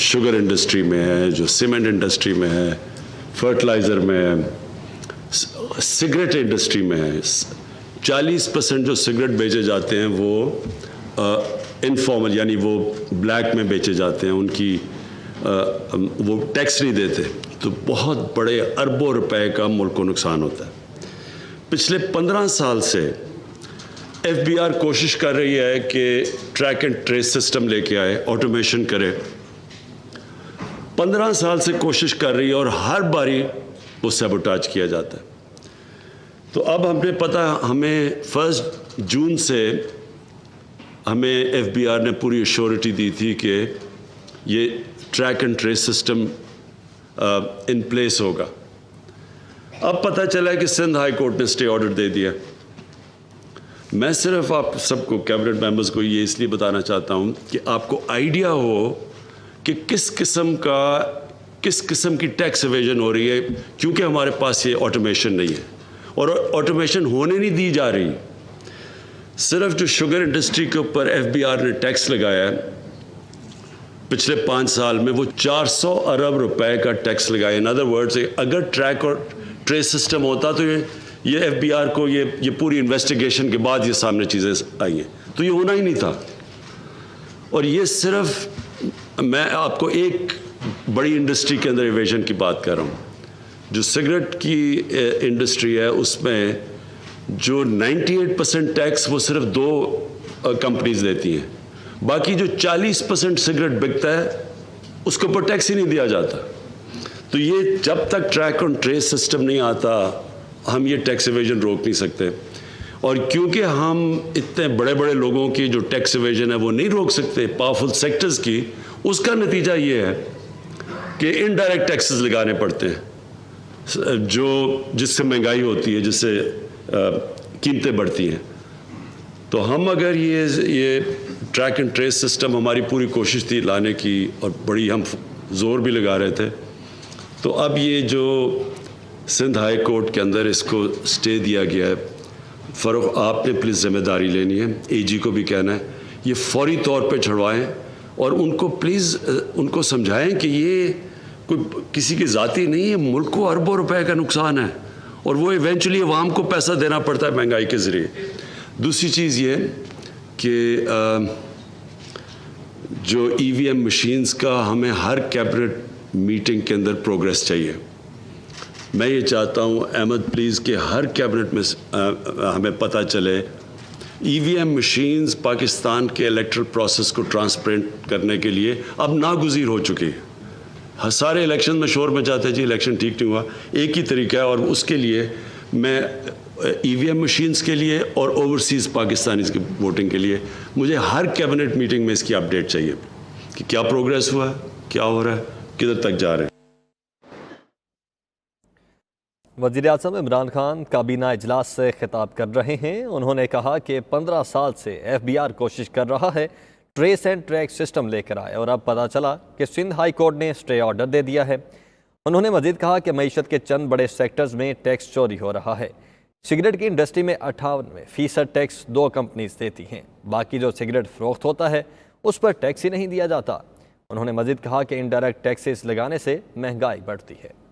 Sugar industry में है, जो सीमेंट इंडस्ट्री में है, फर्टिलाइज़र में है, सिगरेट इंडस्ट्री में है। 40% जो सिगरेट बेचे जाते हैं वो इनफॉर्मल यानी वो ब्लैक में बेचे जाते हैं, उनकी वो टैक्स नहीं देते, तो बहुत बड़े अरबों रुपए का मुल्क को नुकसान होता है। पिछले 15 साल से एफबीआर कोशिश कर रही है कि ट्रैक एंड ट्रेस सिस्टम लेके आए, ऑटोमेशन करे। 15 साल से कोशिश कर रही है और हर बारी वो सैबोटाज किया जाता है। तो अब हमें 1 जून से हमें एफबीआर ने पूरी एश्योरिटी दी थी कि ये track and trace system in place होगा। अब पता चला है कि सिंध हाई कोर्ट ने स्टे ऑर्डर दे दिया। मैं सिर्फ आप सबको, कैबिनेट मेंबर्स को, ये इसलिए बताना चाहता हूँ कि आपको आइडिया हो कि किस किस्म की टैक्स एवेजन हो रही है, क्योंकि हमारे पास ये ऑटोमेशन नहीं है और ऑटोमेशन होने नहीं दी जा रही। सिर्फ जो शुगर इंडस्ट्री के ऊपर एफबीआर ने टैक्स लगाया है पिछले 5 साल में, वो 400 अरब रुपए का टैक्स लगाया। इन अदर वर्ड्स, अगर ट्रैक और ट्रेस सिस्टम होता तो ये एफबीआर को ये पूरी इन्वेस्टिगेशन के बाद ये सामने चीज़ें आई हैं, तो ये होना ही नहीं था। और ये सिर्फ मैं आपको एक बड़ी इंडस्ट्री के अंदर एवेजन की बात कर रहा हूँ। जो सिगरेट की इंडस्ट्री है उसमें जो 98% टैक्स वो सिर्फ 2 कंपनीज देती हैं, बाकी जो 40% सिगरेट बिकता है उसके ऊपर टैक्स ही नहीं दिया जाता। तो ये जब तक ट्रैक और ट्रेस सिस्टम नहीं आता हम ये टैक्स एवेजन रोक नहीं सकते। और क्योंकि हम इतने बड़े बड़े लोगों की जो टैक्स एवेजन है वो नहीं रोक सकते, पावरफुल सेक्टर्स की, उसका नतीजा ये है कि इनडायरेक्ट टैक्सेस लगाने पड़ते हैं, जिससे महंगाई होती है, जिससे कीमतें बढ़ती हैं। तो हम अगर ये ट्रैक एंड ट्रेस सिस्टम, हमारी पूरी कोशिश थी लाने की और बड़ी हम जोर भी लगा रहे थे, तो अब ये जो सिंध हाई कोर्ट के अंदर इसको स्टे दिया गया है, फ़ारूक आपने प्लीज़ ज़िम्मेदारी लेनी है, एजी को भी कहना है ये फौरी तौर पे छुड़वाएं और उनको प्लीज़ उनको समझाएं कि ये कोई किसी की ज़ाती नहीं है, मुल्क को अरबों रुपए का नुकसान है और वो इवेंचुअली अवाम को पैसा देना पड़ता है महंगाई के ज़रिए। दूसरी चीज़ ये कि जो ईवीएम मशीन्स का हमें हर कैबिनेट मीटिंग के अंदर प्रोग्रेस चाहिए। मैं ये चाहता हूँ अहमद प्लीज़ कि हर कैबिनेट में हमें पता चले ईवीएम मशीन्स पाकिस्तान के इलेक्ट्रल प्रोसेस को ट्रांसपेरेंट करने के लिए अब नागुज़ीर हो चुकी है। सारे इलेक्शन में शोर मचाते हैं जी इलेक्शन ठीक नहीं हुआ, एक ही तरीका है और उसके लिए मैं ईवीएम मशीन्स के लिए और ओवरसीज़ पाकिस्तानीज़ की वोटिंग के लिए मुझे हर कैबिनेट मीटिंग में इसकी अपडेट चाहिए कि क्या प्रोग्रेस हुआ है, क्या हो रहा है, किधर तक जा रहे हैं। वज़ीर-ए-आज़म इमरान खान काबीना इजलास से खिताब कर रहे हैं। उन्होंने कहा कि 15 साल से एफबीआर कोशिश कर रहा है ट्रेस एंड ट्रैक सिस्टम लेकर आए और अब पता चला कि सिंध हाई कोर्ट ने स्टे ऑर्डर दे दिया है। उन्होंने मजीद कहा कि मईशत के चंद बड़े सेक्टर्स में टैक्स चोरी हो रहा है। सिगरेट की इंडस्ट्री में 98% टैक्स 2 कंपनीज देती हैं, बाकी जो सिगरेट फरोख्त होता है उस पर टैक्स ही नहीं दिया जाता। उन्होंने मजीद कहा कि इनडायरेक्ट टैक्सेस लगाने से महंगाई बढ़ती है।